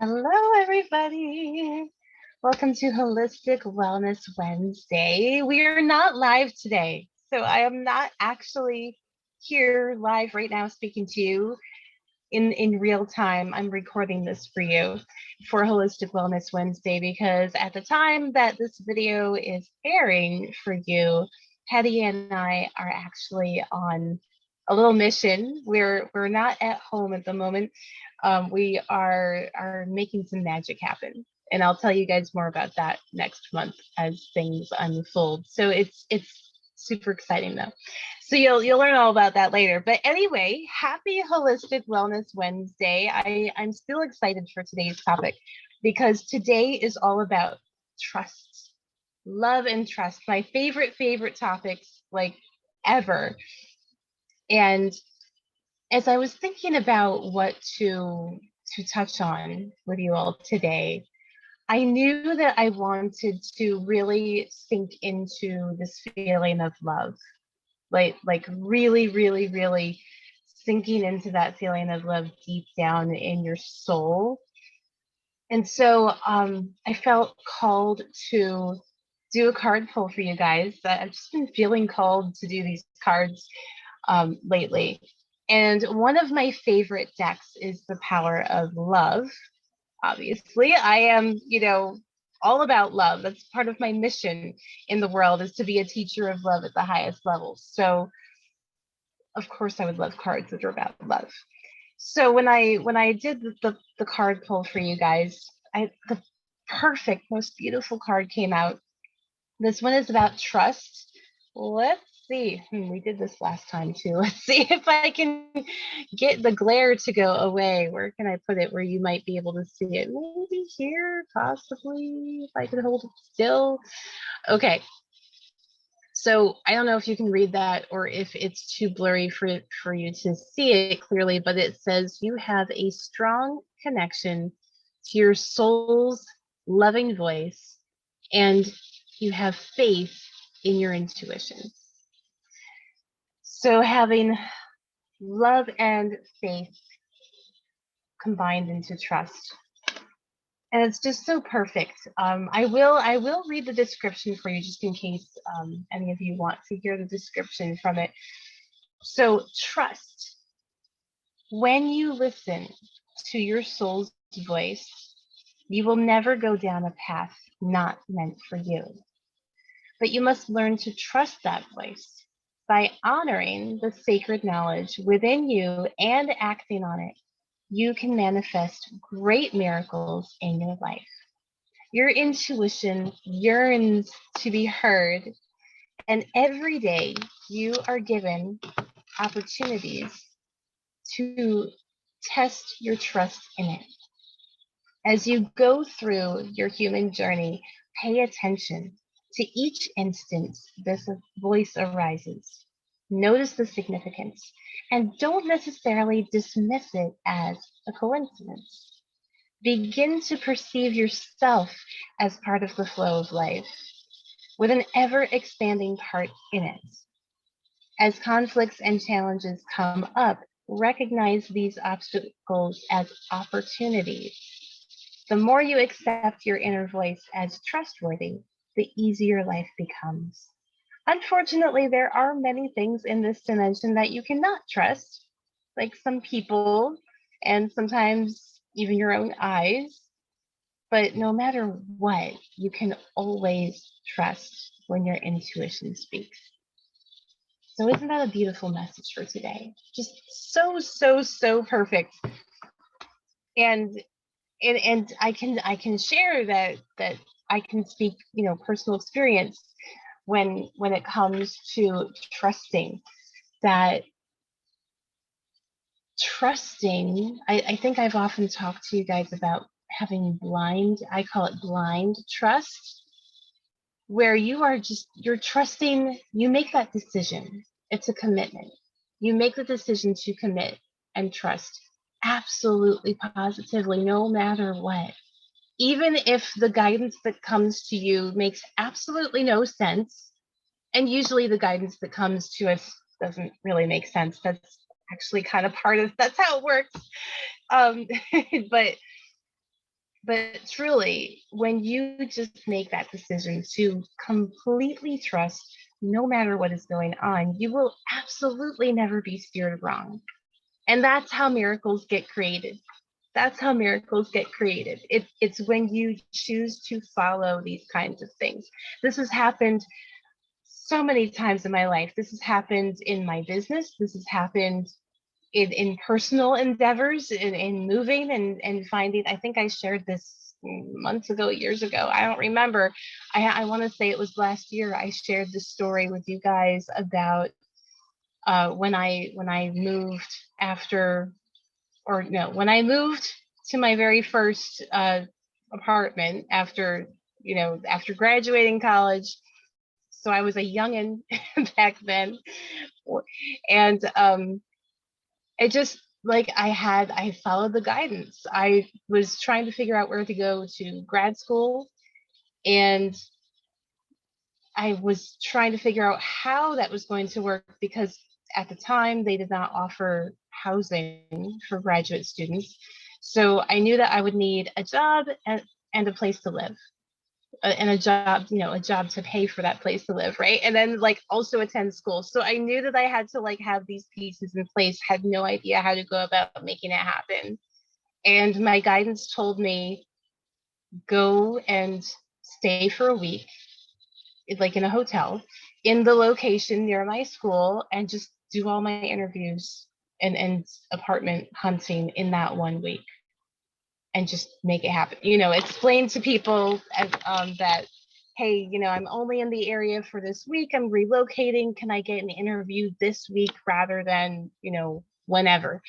Hello, everybody. Welcome to Holistic Wellness Wednesday. We are not live today, so I am not actually here live right now speaking to you in real time. I'm recording this for you for Holistic Wellness Wednesday because at the time that this video is airing for you, Hetty and I are actually on a little mission. We're not at home at the moment. We are making some magic happen, and I'll tell you guys more about that next month as things unfold. So it's super exciting though. So you'll learn all about that later. But anyway, happy Holistic Wellness Wednesday. I'm still excited for today's topic because today is all about trust, love and trust. My favorite topics like ever. And as I was thinking about what to touch on with you all today, I knew that I wanted to really sink into this feeling of love, like really sinking into that feeling of love deep down in your soul. And so I felt called to do a card pull for you guys. I've just been feeling called to do these cards lately. And one of my favorite decks is the Power of Love. Obviously, I am, all about love. That's part of my mission in the world is to be a teacher of love at the highest levels. So of course I would love cards that are about love. So when I did the card pull for you guys, the perfect, most beautiful card came out. This one is about trust. Let's see. We did this last time too. Let's see if I can get the glare to go away. Where can I put it where you might be able to see it? Maybe here, possibly, if I could hold it still. Okay, so I don't know if you can read that or if it's too blurry for you to see it clearly, but it says you have a strong connection to your soul's loving voice and you have faith in your intuition. So having love and faith combined into trust. And it's just so perfect. I will read the description for you just in case any of you want to hear the description from it. So trust. When you listen to your soul's voice, you will never go down a path not meant for you. But you must learn to trust that voice by honoring the sacred knowledge within you and acting on it. You can manifest great miracles in your life. Your intuition yearns to be heard, and every day you are given opportunities to test your trust in it. As you go through your human journey, pay attention to each instance this voice arises. Notice the significance and don't necessarily dismiss it as a coincidence. Begin to perceive yourself as part of the flow of life, with an ever expanding part in it. As conflicts and challenges come up, recognize these obstacles as opportunities. The more you accept your inner voice as trustworthy, the easier life becomes. Unfortunately, there are many things in this dimension that you cannot trust, like some people and sometimes even your own eyes. But no matter what, you can always trust when your intuition speaks. So isn't that a beautiful message for today? Just so perfect. And and I can share that I can speak, personal experience when it comes to that trusting. I think I've often talked to you guys about having blind, I call it blind trust, where you're trusting, you make that decision. It's a commitment. You make the decision to commit and trust absolutely positively, no matter what. Even if the guidance that comes to you makes absolutely no sense, and usually the guidance that comes to us doesn't really make sense. That's actually kind of part of that's how it works. Um, but But truly, when you just make that decision to completely trust, no matter what is going on, you will absolutely never be steered wrong. And that's how miracles get created. That's how miracles get created. It's when you choose to follow these kinds of things. This has happened so many times in my life. This has happened in my business. This has happened in personal endeavors, in moving and finding. I think I shared this months ago, years ago. I don't remember. I want to say it was last year. I shared this story with you guys about when I moved after, or no, when I moved to my very first apartment after, after graduating college. So I was a youngin back then, and it just, like, I followed the guidance. I was trying to figure out where to go to grad school, and I was trying to figure out how that was going to work, because at the time they did not offer housing for graduate students. So I knew that I would need a job and a place to live, and a job, a job to pay for that place to live, right? And then, like, also attend school. So I knew that I had to, like, have these pieces in place, had no idea how to go about making it happen. And my guidance told me, go and stay for a week, like in a hotel, in the location near my school, and just do all my interviews and apartment hunting in that 1 week, and just make it happen. Explain to people that, hey, I'm only in the area for this week. I'm relocating. Can I get an interview this week rather than, whenever?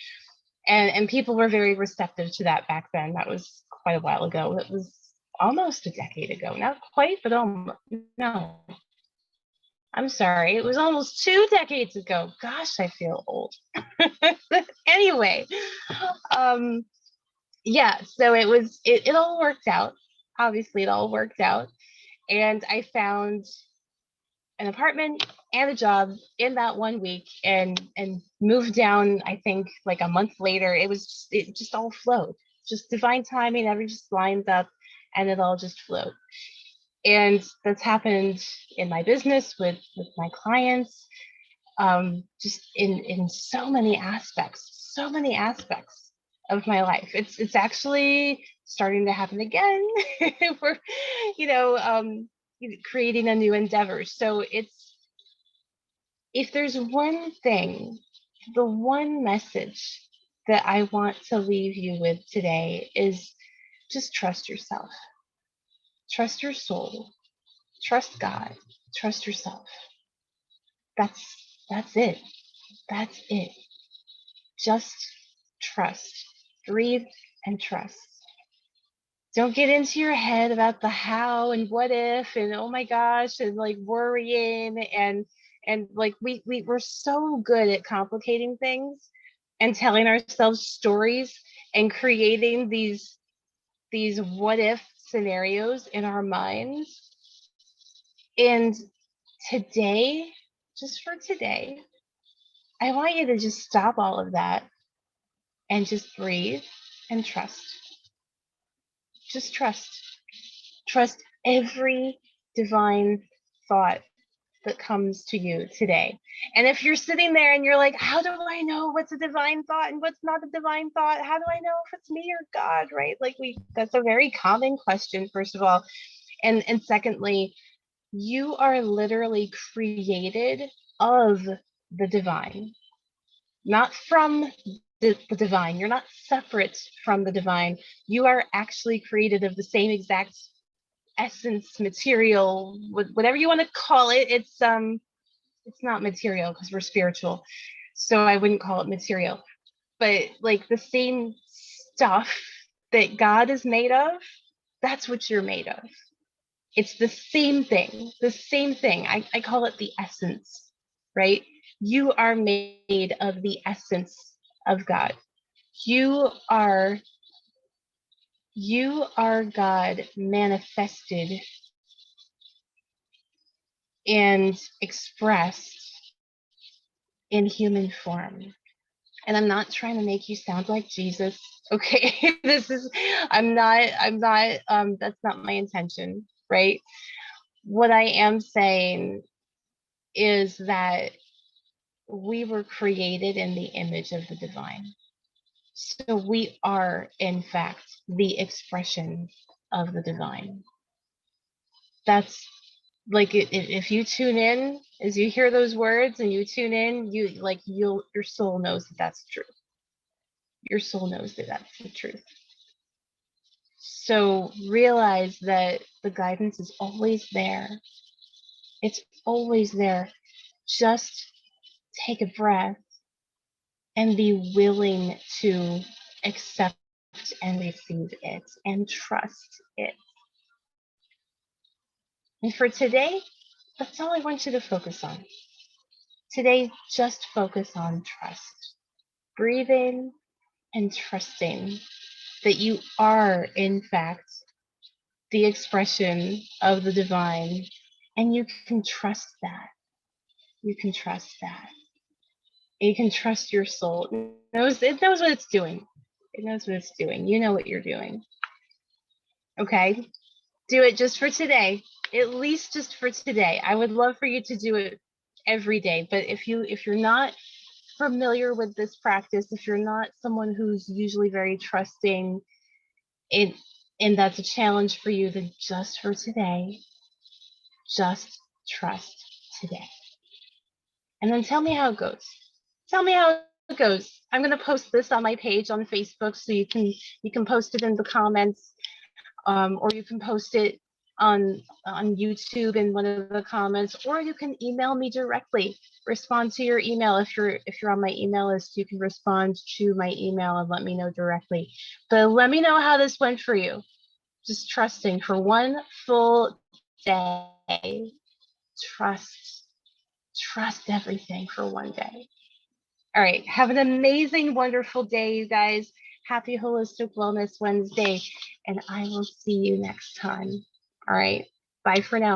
And people were very receptive to that back then. That was quite a while ago. It was almost a decade ago. Not quite, but almost. No, I'm sorry. It was almost 2 decades ago. Gosh, I feel old. Anyway, um, yeah, so it all worked out. Obviously, it all worked out. And I found an apartment and a job in that 1 week, and moved down, I think, like a month later. It just all flowed. Just divine timing, everything just lined up, and it all just flowed. And that's happened in my business with my clients, just in so many aspects of my life. It's actually starting to happen again. We're, you know, um, creating a new endeavor. So if there's one thing, the one message that I want to leave you with today is just trust yourself, trust your soul, trust God, trust yourself. That's it. That's it. Just trust. Breathe and trust. Don't get into your head about the how and what if and oh my gosh and, like, worrying, and like we're so good at complicating things and telling ourselves stories and creating these what if scenarios in our minds. And today, just for today, I want you to just stop all of that and just breathe and trust. Just trust. Trust every divine thought that comes to you today. And if you're sitting there and you're like, how do I know what's a divine thought and what's not a divine thought? How do I know if it's me or God, right? Like, that's a very common question, first of all. And secondly, you are literally created of the divine, not from the divine. You're not separate from the divine. You are actually created of the same exact essence, material, whatever you want to call it. It's not material because we're spiritual, so I wouldn't call it material, but like the same stuff that God is made of, that's what you're made of. It's the same thing. I call it the essence, right? You are made of the essence of God. You are you are God manifested and expressed in human form. And I'm not trying to make you sound like Jesus. Okay. I'm not that's not my intention, right? What I am saying is that we were created in the image of the divine. So we are, in fact, the expression of the divine. That's like if you tune in, as you hear those words and you tune in, your soul knows that that's true. Your soul knows that that's the truth. So realize that the guidance is always there. It's always there. Just take a breath and be willing to accept and receive it and trust it. And for today, that's all I want you to focus on. Today, just focus on trust. Breathing and trusting that you are, in fact, the expression of the divine. And you can trust that. You can trust that. You can trust your soul. It knows what it's doing. It knows what it's doing. You know what you're doing. Okay? Do it just for today. At least just for today. I would love for you to do it every day. But if you're not familiar with this practice, if you're not someone who's usually very trusting, it and that's a challenge for you, then just for today, just trust today. And then tell me how it goes. Tell me how it goes. I'm going to post this on my page on Facebook, so you can post it in the comments, or you can post it on YouTube in one of the comments, or you can email me directly. Respond to your email. If you're on my email list, you can respond to my email and let me know directly. But let me know how this went for you. Just trusting for one full day. Trust everything for one day. All right. Have an amazing, wonderful day, you guys. Happy Holistic Wellness Wednesday. And I will see you next time. All right. Bye for now.